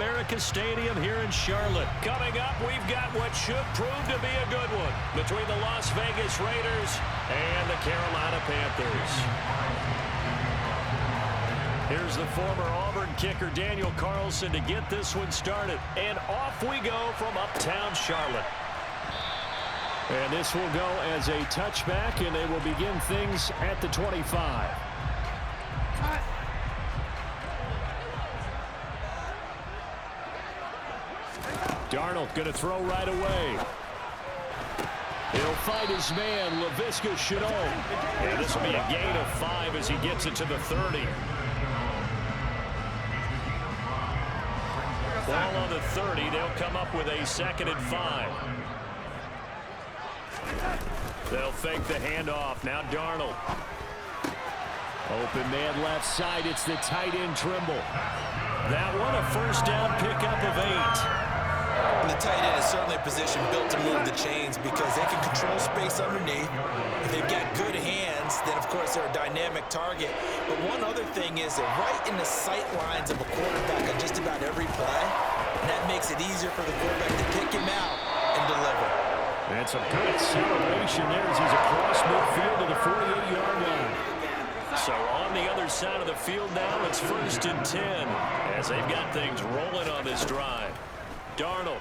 America Stadium here in Charlotte. Coming up, we've got what should prove to be a good one between the Las Vegas Raiders and the Carolina Panthers. Here's the former Auburn kicker Daniel Carlson to get this one started. And off we go from uptown Charlotte. And this will go as a touchback, and they will begin things at the 25. Darnold going to throw right away. He'll find his man, Laviska Shenault. And this will be a gain of 5 as he gets it to the 30. Ball on the 30. They'll come up with a 2nd and 5. They'll fake the handoff. Now Darnold. Open man left side. It's the tight end Trimble. That one a first down pickup of 8. And the tight end is certainly a position built to move the chains because they can control space underneath. If they've got good hands, then of course they're a dynamic target. But one other thing is they're right in the sight lines of a quarterback on just about every play. And that makes it easier for the quarterback to pick him out and deliver. And some good acceleration there as he's across midfield to the 48-yard line. So on the other side of the field now, it's 1st and 10 as they've got things rolling on this drive. Darnold.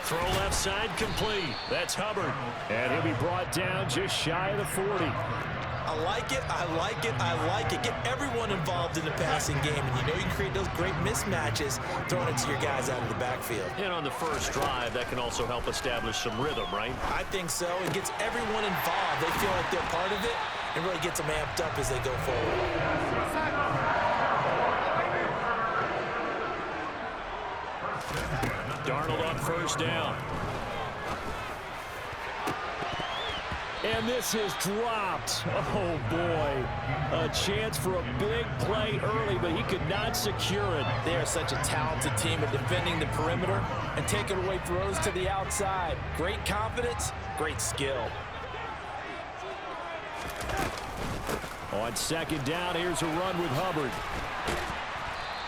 Throw left side complete. That's Hubbard. And he'll be brought down just shy of the 40. I like it, I like it, I like it. Get everyone involved in the passing game. And you know you can create those great mismatches throwing it to your guys out of the backfield. And on the first drive, that can also help establish some rhythm, right? I think so. It gets everyone involved. They feel like they're part of it and really gets them amped up as they go forward. Darnold on first down. And this is dropped. Oh, boy. A chance for a big play early, but he could not secure it. They are such a talented team at defending the perimeter and taking away throws to the outside. Great confidence, great skill. On 2nd down, here's a run with Hubbard.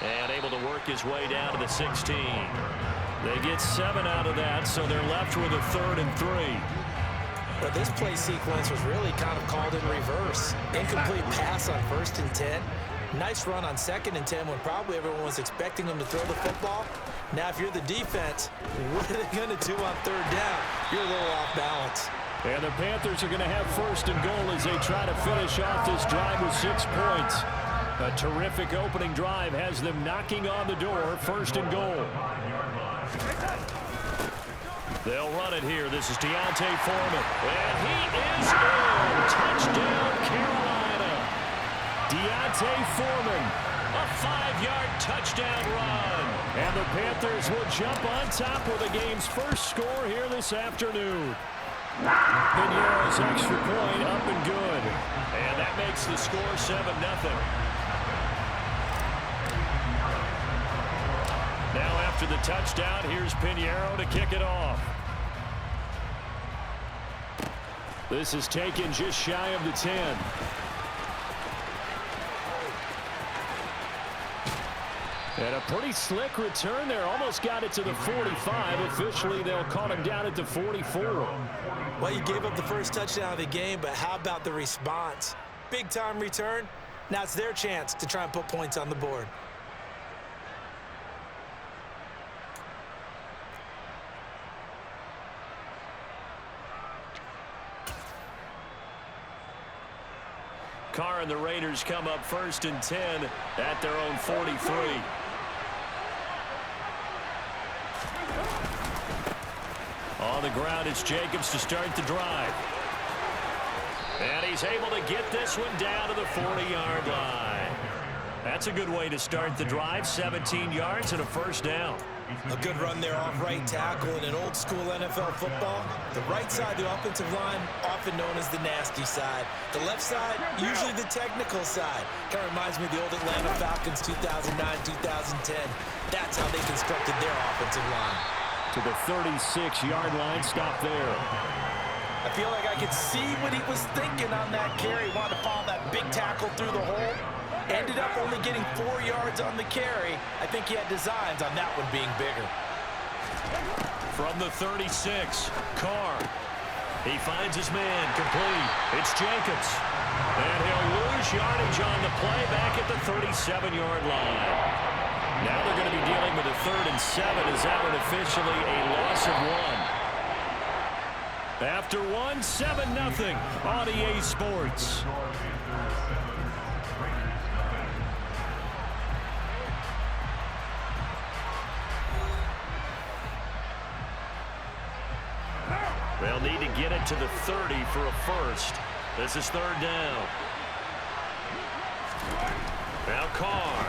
And able to work his way down to the 16. They get 7 out of that, so they're left with a 3rd and 3. But this play sequence was really kind of called in reverse. Incomplete pass on 1st and 10. Nice run on 2nd and 10 when probably everyone was expecting them to throw the football. Now, if you're the defense, what are they going to do on 3rd down? You're a little off balance. And the Panthers are going to have 1st and goal as they try to finish off this drive with 6 points. A terrific opening drive has them knocking on the door. 1st and goal. They'll run it here. This is Deontay Foreman. And he is in. Touchdown, Carolina. Deontay Foreman. A 5-yard touchdown run. And the Panthers will jump on top with the game's first score here this afternoon. Piñeiro's extra point up and good. And that makes the score 7-0. Now after the touchdown, here's Piñeiro to kick it off. This is taken just shy of the 10. And a pretty slick return there. Almost got it to the 45. Officially, they'll call him down at the 44. Well, you gave up the first touchdown of the game, but how about the response? Big-time return. Now it's their chance to try and put points on the board. Carr and the Raiders come up 1st and 10 at their own 43. On the ground, it's Jacobs to start the drive. And he's able to get this one down to the 40-yard line. That's a good way to start the drive. 17 yards and a 1st down. A good run there off right tackle in an old-school NFL football. The right side of the offensive line, often known as the nasty side. The left side, usually the technical side. Kind of reminds me of the old Atlanta Falcons 2009-2010. That's how they constructed their offensive line. To the 36-yard line, stop there. I feel like I could see what he was thinking on that carry. Wanted to follow that big tackle through the hole. Ended up only getting 4 yards on the carry. I think he had designs on that one being bigger. From the 36, Carr. He finds his man complete. It's Jacobs. And he'll lose yardage on the play back at the 37-yard line. Now they're going to be dealing with a 3rd and 7 as that one officially a loss of 1. After 1, 7-0 on EA Sports. They'll need to get it to the 30 for a first. This is 3rd down. Now Carr.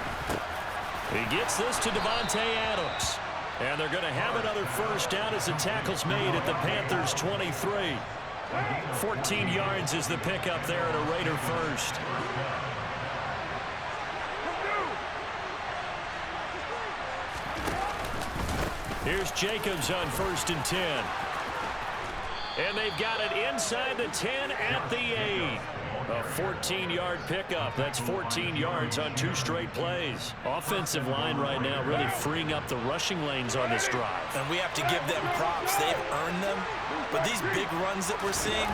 He gets this to Devontae Adams. And they're going to have another first down as the tackle's made at the Panthers' 23. 14 yards is the pickup there at a Raider first. Here's Jacobs on 1st and 10. And they've got it inside the 10 at the 8. A 14-yard pickup. That's 14 yards on 2 straight plays. Offensive line right now really freeing up the rushing lanes on this drive. And we have to give them props. They've earned them. But these big runs that we're seeing,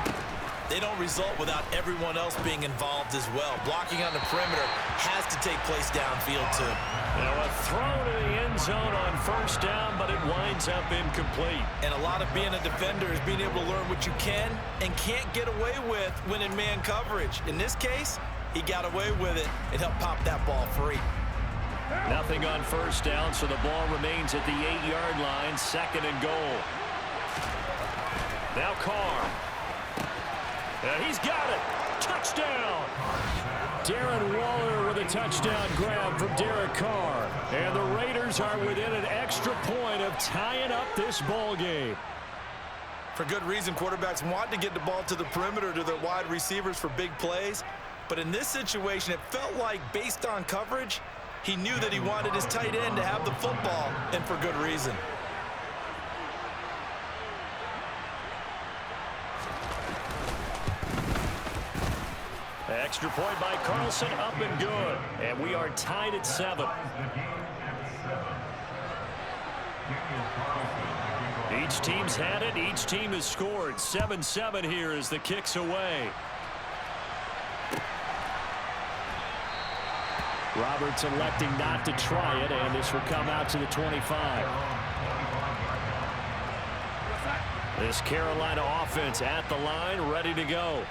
they don't result without everyone else being involved as well. Blocking on the perimeter has to take place downfield too. Now a throw to the end zone on 1st down, but it winds up incomplete. And a lot of being a defender is being able to learn what you can and can't get away with when in man coverage. In this case, he got away with it and helped pop that ball free. Nothing on 1st down, so the ball remains at the 8-yard line, 2nd and goal. Now Carr. And he's got it. Touchdown. Darren Waller with a touchdown grab from Derek Carr. And the Raiders are within an extra point of tying up this ball game. For good reason, quarterbacks want to get the ball to the perimeter to their wide receivers for big plays. But in this situation, it felt like based on coverage, he knew that he wanted his tight end to have the football, and for good reason. Extra point by Carlson, up and good. And we are tied at 7. Each team's had it. Each team has scored. 7-7 here as the kick's away. Roberts electing not to try it, and this will come out to the 25. This Carolina offense at the line, ready to go.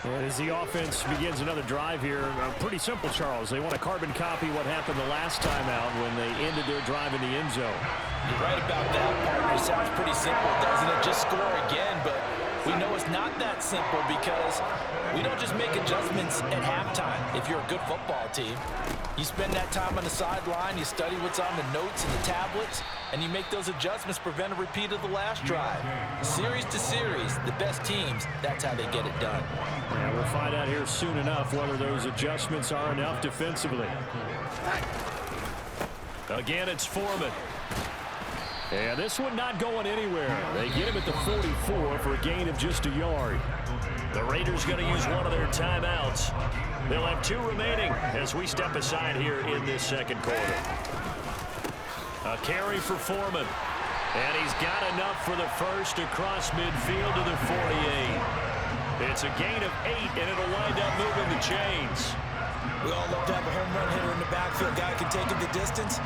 As the offense begins another drive here, pretty simple, Charles. They want to carbon copy what happened the last time out when they ended their drive in the end zone. You're right about that, partner. It sounds pretty simple, doesn't it? Just score again, but we know it's not that simple because we don't just make adjustments at halftime if you're a good football team. You spend that time on the sideline, you study what's on the notes and the tablets, and you make those adjustments, prevent a repeat of the last drive. Series to series, the best teams, that's how they get it done. Yeah, we'll find out here soon enough whether those adjustments are enough defensively. Again, it's Foreman. And this one not going anywhere. They get him at the 44 for a gain of just a yard. The Raiders going to use one of their timeouts. They'll have 2 remaining as we step aside here in this second quarter. A carry for Foreman. And he's got enough for the first across midfield to the 48. It's a gain of 8, and it'll wind up moving the chains. We all love to have a home run hitter in the backfield. Guy can take him the distance.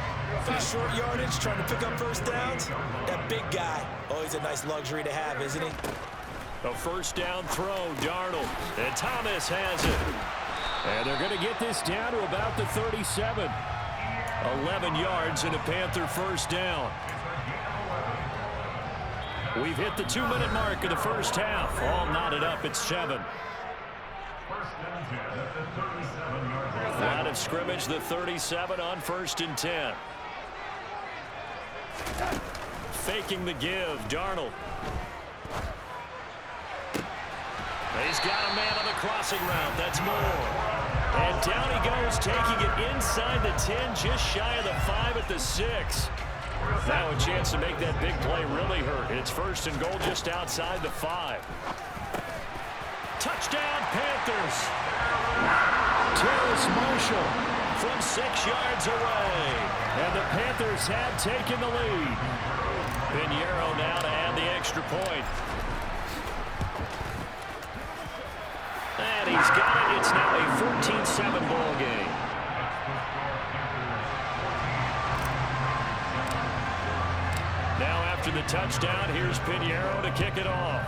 For the short yardage, trying to pick up first downs, that big guy, always a nice luxury to have, isn't he? A first down throw, Darnold. And Thomas has it. And they're going to get this down to about the 37. 11 yards and a Panther first down. We've hit the 2-minute mark of the first half. All knotted up at 7. Line of scrimmage, the 37 on 1st and 10. Faking the give, Darnold. He's got a man on the crossing route. That's Moore. And down he goes, taking it inside the 10, just shy of the 5 at the 6. Now a chance to make that big play really hurt. It's 1st and goal just outside the 5. Touchdown, Panthers. Terrace Marshall from 6 yards away. And the Panthers have taken the lead. Pinheiro now to add the extra point. And he's got it. It's now a 14-7 ball game. Now after the touchdown, here's Pinheiro to kick it off.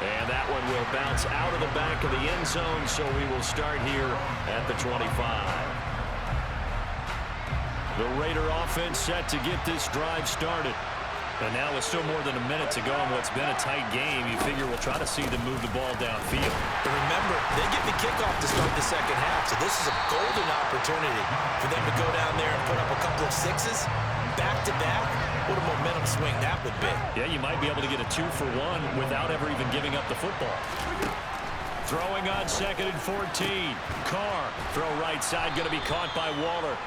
And that one will bounce out of the back of the end zone, so we will start here at the 25. The Raider offense set to get this drive started. And now with still more than a minute to go in what's been a tight game, you figure we'll try to see them move the ball downfield. But remember, they get the kickoff to start the second half, so this is a golden opportunity for them to go down there and put up a couple of sixes back-to-back. What a momentum swing that would be. Yeah, you might be able to get a 2-for-1 without ever even giving up the football. Throwing on 2nd and 14. Carr, throw right side, going to be caught by Waller.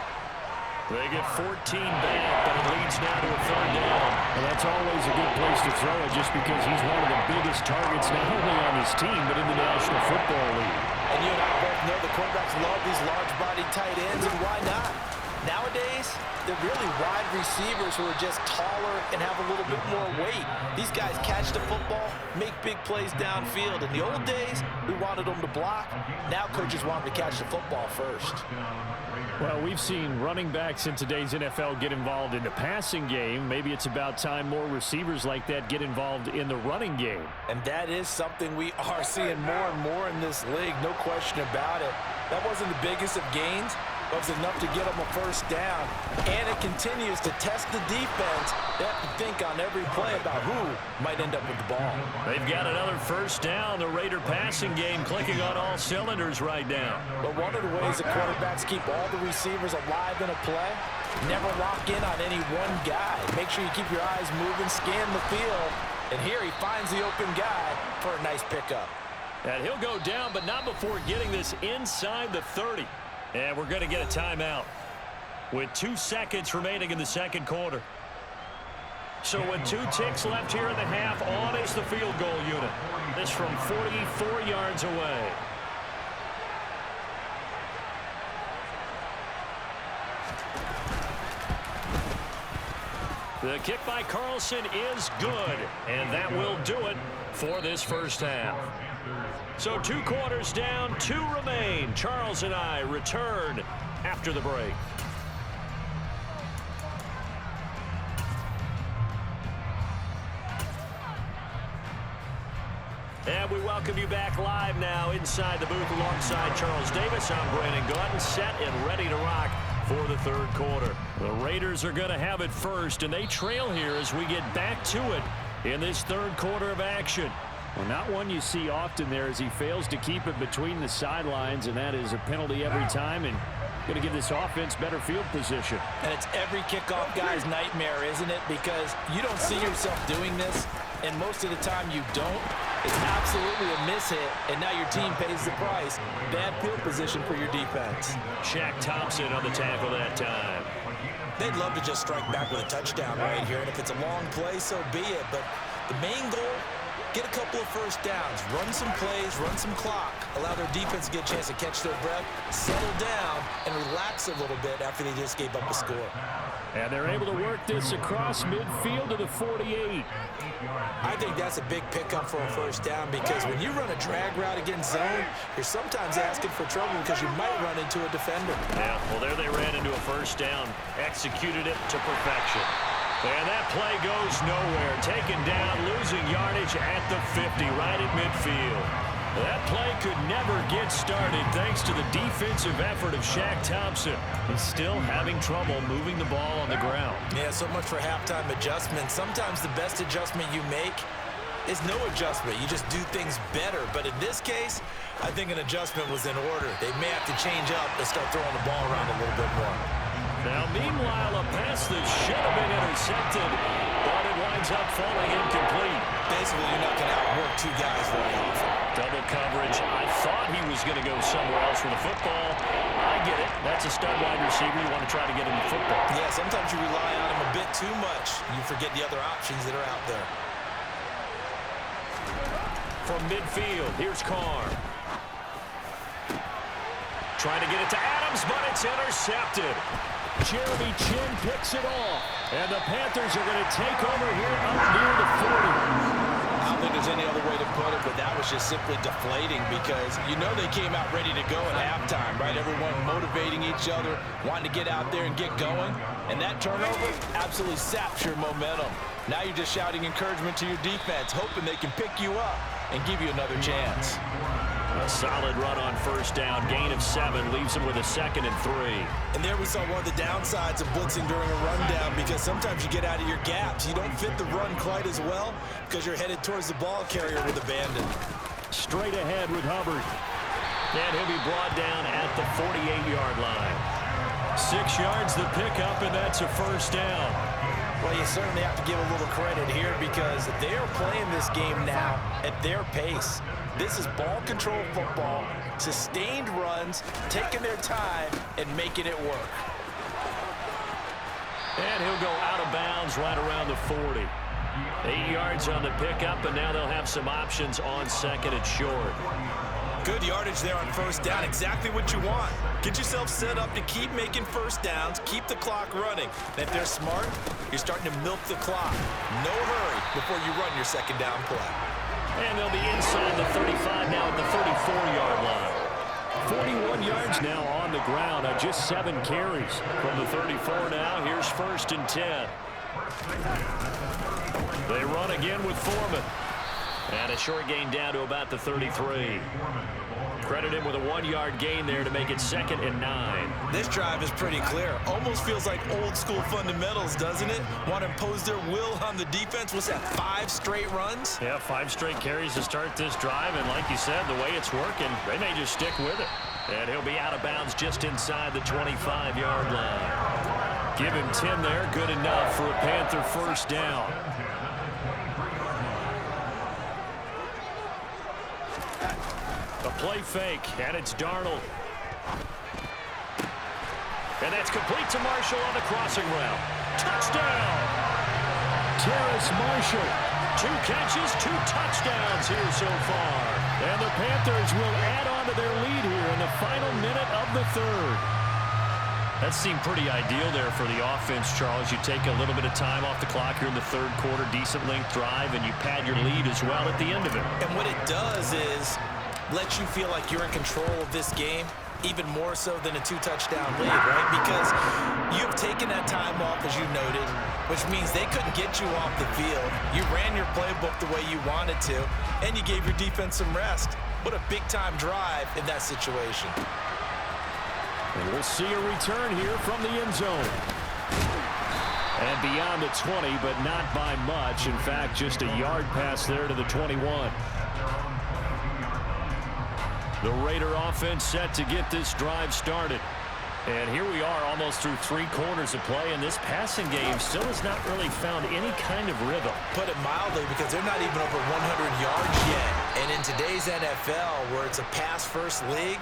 They get 14 back, but it leads now to a 3rd down. Well, that's always a good place to throw it just because he's one of the biggest targets not only on his team but in the National Football League. And you and I both know the quarterbacks love these large-bodied tight ends, and why not? Nowadays, they're really wide receivers who are just taller and have a little bit more weight. These guys catch the football, make big plays downfield. In the old days, we wanted them to block. Now coaches want them to catch the football first. Well, we've seen running backs in today's NFL get involved in the passing game. Maybe it's about time more receivers like that get involved in the running game. And that is something we are seeing more and more in this league, no question about it. That wasn't the biggest of gains. It was enough to get them a 1st down. And it continues to test the defense. They have to think on every play about who might end up with the ball. They've got another 1st down. The Raider passing game clicking on all cylinders right now. But one of the ways the quarterbacks keep all the receivers alive in a play, never lock in on any one guy. Make sure you keep your eyes moving, scan the field. And here he finds the open guy for a nice pickup. And he'll go down, but not before getting this inside the 30. And we're going to get a timeout with 2 seconds remaining in the 2nd quarter. So with 2 ticks left here in the half, on is the field goal unit. This from 44 yards away. The kick by Carlson is good, and that will do it for this 1st half. So 2 quarters down, 2 remain. Charles and I return after the break. And we welcome you back live now inside the booth alongside Charles Davis. I'm Brandon Gordon, set and ready to rock for the 3rd quarter. The Raiders are going to have it first, and they trail here as we get back to it in this 3rd quarter of action. Well, not one you see often there as he fails to keep it between the sidelines, and that is a penalty every time, and going to give this offense better field position. And it's every kickoff guy's nightmare, isn't it? Because you don't see yourself doing this, and most of the time you don't. It's absolutely a mishit, and now your team pays the price. Bad field position for your defense. Shaq Thompson on the tackle that time. They'd love to just strike back with a touchdown right here, and if it's a long play, so be it. But the main goal, get a couple of 1st downs, run some plays, run some clock, allow their defense to get a chance to catch their breath, settle down, and relax a little bit after they just gave up a score. And they're able to work this across midfield to the 48. I think that's a big pickup for a 1st down because when you run a drag route against zone, you're sometimes asking for trouble because you might run into a defender. Yeah, well, there they ran into a 1st down, executed it to perfection. And that play goes nowhere. Taken down, losing yardage at the 50, right at midfield. That play could never get started thanks to the defensive effort of Shaq Thompson. He's still having trouble moving the ball on the ground. Yeah, so much for halftime adjustment. Sometimes the best adjustment you make is no adjustment. You just do things better. But in this case, I think an adjustment was in order. They may have to change up and start throwing the ball around a little bit more. Now, meanwhile, a pass that should have been intercepted, but it winds up falling incomplete. Basically, you're not going to outwork 2 guys very often. Double coverage. I thought he was going to go somewhere else with the football. I get it. That's a stud wide receiver. You want to try to get him the football. Yeah, sometimes you rely on him a bit too much. You forget the other options that are out there. from midfield. Here's Carr. Trying to get it to Adams, but it's intercepted. Jeremy Chin picks it off. And the Panthers are going to take over here up near the 40. I don't think there's any other way to put it, but that was just simply deflating because you know they came out ready to go at halftime, right? Everyone motivating each other, wanting to get out there and get going. And that turnover absolutely saps your momentum. Now you're just shouting encouragement to your defense, hoping they can pick you up and give you another chance. A solid run on first down. Gain of 7 leaves him with a 2nd and 3. And there we saw one of the downsides of blitzing during a rundown because sometimes you get out of your gaps. You don't fit the run quite as well because you're headed towards the ball carrier with abandon. Straight ahead with Hubbard. And he'll be brought down at the 48-yard line. 6 yards the pickup, and that's a first down. Well, you certainly have to give a little credit here because they are playing this game now at their pace. This is ball control football, sustained runs, taking their time, and making it work. And he'll go out of bounds right around the 40. 8 yards on the pickup, and now they'll have some options on 2nd and short. Good yardage there on first down, exactly what you want. Get yourself set up to keep making first downs, keep the clock running. And if they're smart, you're starting to milk the clock. No hurry before you run your 2nd down play. And they'll be inside the 35 now at the 34-yard line. 41 yards now on the ground on just 7 carries. From the 34 now, here's 1st and 10. They run again with Foreman. And a short gain down to about the 33. Credit him with a 1-yard gain there to make it 2nd and 9. This drive is pretty clear. Almost feels like old school fundamentals, doesn't it? Want to impose their will on the defense. What's that, 5 straight runs? Yeah, 5 straight carries to start this drive. And like you said, the way it's working, they may just stick with it. And he'll be out of bounds just inside the 25-yard line. Give him 10 there. Good enough for a Panther first down. A play fake, and it's Darnold. And that's complete to Marshall on the crossing route. Touchdown! Terrace Marshall. 2 catches, 2 touchdowns here so far. And the Panthers will add on to their lead here in the final minute of the 3rd. That seemed pretty ideal there for the offense, Charles. You take a little bit of time off the clock here in the 3rd quarter, decent length drive, and you pad your lead as well at the end of it. And what it does is let you feel like you're in control of this game, even more so than a 2-touchdown lead, right? Because you've taken that time off, as you noted, which means they couldn't get you off the field. You ran your playbook the way you wanted to, and you gave your defense some rest. What a big-time drive in that situation. And we'll see a return here from the end zone. And beyond the 20, but not by much. In fact, just a yard pass there to the 21. The Raider offense set to get this drive started. And here we are almost through 3 quarters of play, and this passing game still has not really found any kind of rhythm. Put it mildly, because they're not even over 100 yards yet. And in today's NFL, where it's a pass-first league,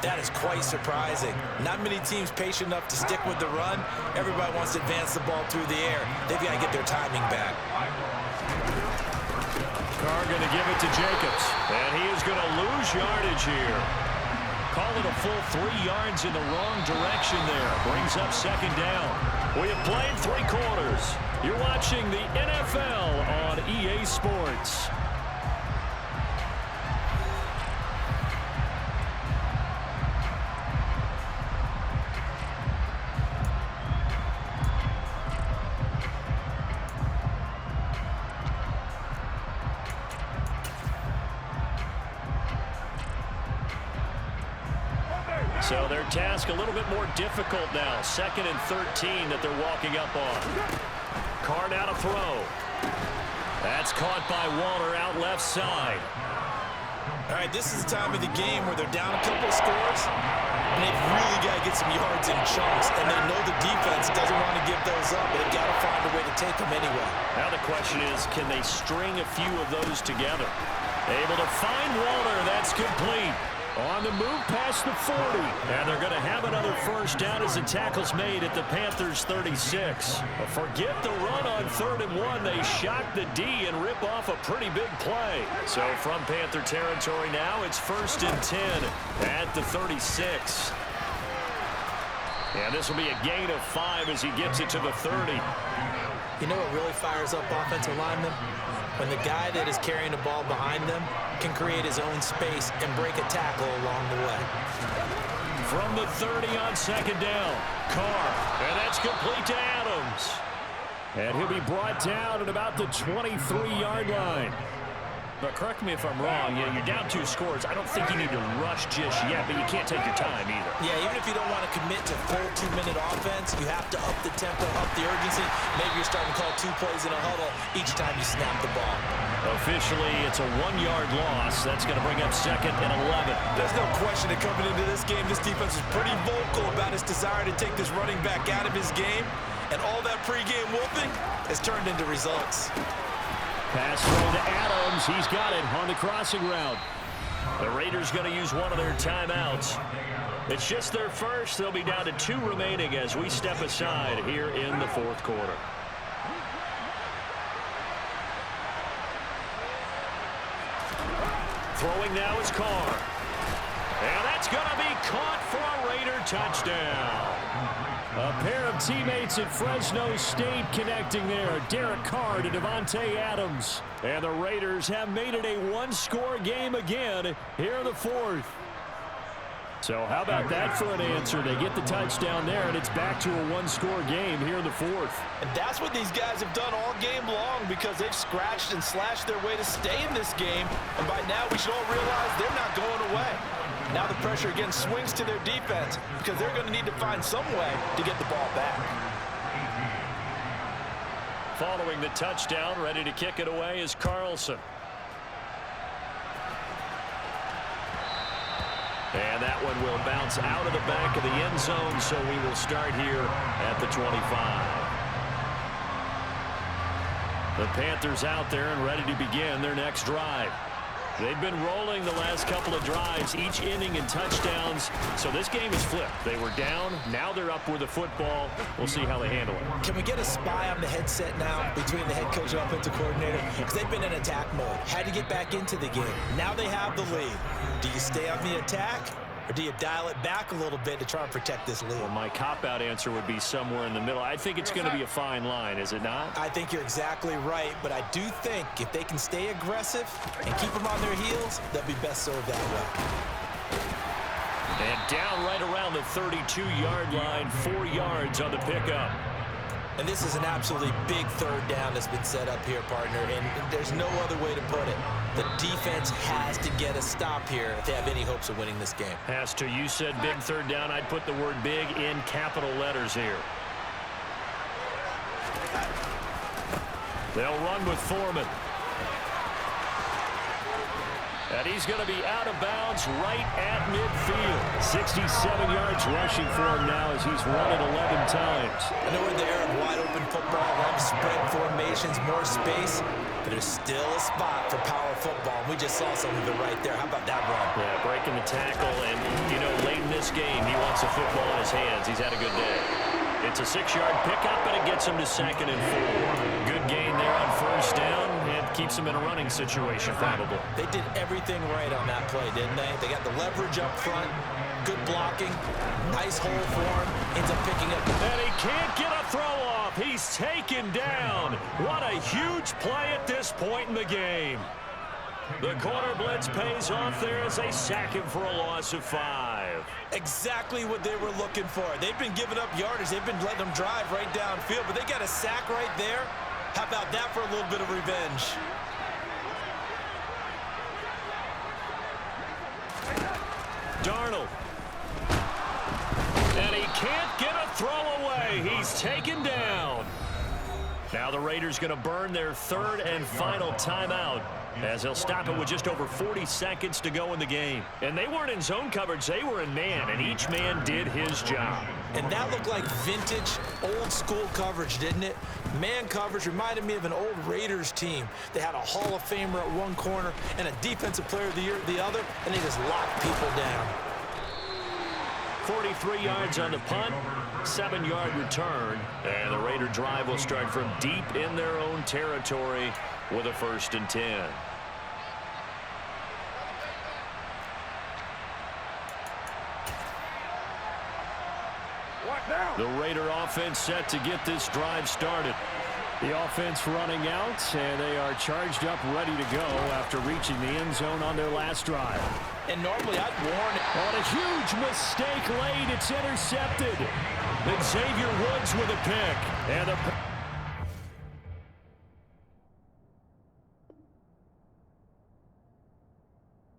that is quite surprising. Not many teams patient enough to stick with the run. Everybody wants to advance the ball through the air. They've got to get their timing back. Carr going to give it to Jacobs. And he is going to lose yardage here. Call it a full 3 yards in the wrong direction there. Brings up 2nd down. We have played 3 quarters. You're watching the NFL on EA Sports. So their task a little bit more difficult now. 2nd and 13 that they're walking up on. Carr now to throw. That's caught by Waller out left side. All right, this is the time of the game where they're down a couple of scores, and they've really got to get some yards in chunks, and they know the defense doesn't want to give those up, but they've got to find a way to take them anyway. Now the question is, can they string a few of those together? Able to find Waller. That's complete. On the move past the 40. And they're going to have another first down as the tackle's made at the Panthers' 36. But forget the run on 3rd and 1. They shock the D and rip off a pretty big play. So from Panther territory now, it's 1st and 10 at the 36. And this will be a gain of 5 as he gets it to the 30. You know what really fires up offensive linemen? When the guy that is carrying the ball behind them can create his own space and break a tackle along the way. From the 30 on 2nd down, Carr, and that's complete to Adams. And he'll be brought down at about the 23-yard line. But correct me if I'm wrong, you're down 2 scores. I don't think you need to rush just yet, but you can't take your time either. Yeah, even if you don't want to commit to full 2-minute offense, you have to up the tempo, up the urgency. Maybe you're starting to call 2 plays in a huddle each time you snap the ball. Officially, it's a 1-yard loss. That's going to bring up 2nd and 11. There's no question that coming into this game, this defense is pretty vocal about its desire to take this running back out of his game. And all that pregame whooping has turned into results. Pass throw to Adams. He's got it on the crossing route. The Raiders going to use one of their timeouts. It's just their first. They'll be down to 2 remaining as we step aside here in the 4th quarter. Throwing now is Carr. And that's going to be caught for a Raider touchdown. A pair of teammates at Fresno State connecting there. Derek Carr to Devontae Adams. And the Raiders have made it a 1-score game again here in the 4th. So how about that for an answer? They get the touchdown there, and it's back to a 1-score game here in the 4th. And that's what these guys have done all game long because they've scratched and slashed their way to stay in this game. And by now we should all realize they're not going away. Now the pressure again swings to their defense because they're going to need to find some way to get the ball back. Following the touchdown, ready to kick it away is Carlson. And that one will bounce out of the back of the end zone, so we will start here at the 25. The Panthers out there and ready to begin their next drive. They've been rolling the last couple of drives, each inning in touchdowns. So this game is flipped. They were down. Now they're up with the football. We'll see how they handle it. Can we get a spy on the headset now between the head coach and offensive coordinator? Because they've been in attack mode. Had to get back into the game. Now they have the lead. Do you stay on the attack? Or do you dial it back a little bit to try and protect this lead? Well, my cop-out answer would be somewhere in the middle. I think it's going to be a fine line, is it not? I think you're exactly right, but I do think if they can stay aggressive and keep them on their heels, they'll be best served that way. And down right around the 32-yard line, 4 yards on the pickup. And this is an absolutely big 3rd down that's been set up here, partner, and there's no other way to put it. The defense has to get a stop here if they have any hopes of winning this game. Pastor, you said big 3rd down. I'd put the word big in capital letters here. They'll run with Foreman. And he's going to be out of bounds right at midfield. 67 yards rushing for him now as he's run it 11 times. I know we're in the era of wide-open football, a lot of spread formations, more space, but there's still a spot for power football. We just saw some of it right there. How about that run? Yeah, breaking the tackle, and, you know, late in this game, he wants the football in his hands. He's had a good day. It's a 6-yard pickup, and it gets him to 2nd and 4. Good gain there on 1st down, and keeps him in a running situation, probably. They did everything right on that play, didn't they? They got the leverage up front, good blocking, nice hole for him, ends up picking up. And he can't get a throw off. He's taken down. What a huge play at this point in the game. The corner blitz pays off there as they sack him for a loss of 5. Exactly what they were looking for. They've been giving up yardage. They've been letting them drive right downfield, but they got a sack right there. How about that for a little bit of revenge? Darnold. And he can't get a throw away. He's taken down. Now the Raiders going to burn their 3rd and final timeout as they'll stop it with just over 40 seconds to go in the game. And they weren't in zone coverage. They were in man, and each man did his job. And that looked like vintage, old-school coverage, didn't it? Man coverage reminded me of an old Raiders team. They had a Hall of Famer at one corner and a Defensive Player of the Year at the other, and they just locked people down. 43 yards on the punt, 7-yard return, and the Raider drive will start from deep in their own territory with a 1st and 10. The Raider offense set to get this drive started. The offense running out, and they are charged up, ready to go after reaching the end zone on their last drive. And normally I'd warn it. On a huge mistake late, it's intercepted. Xavier Woods with a pick. And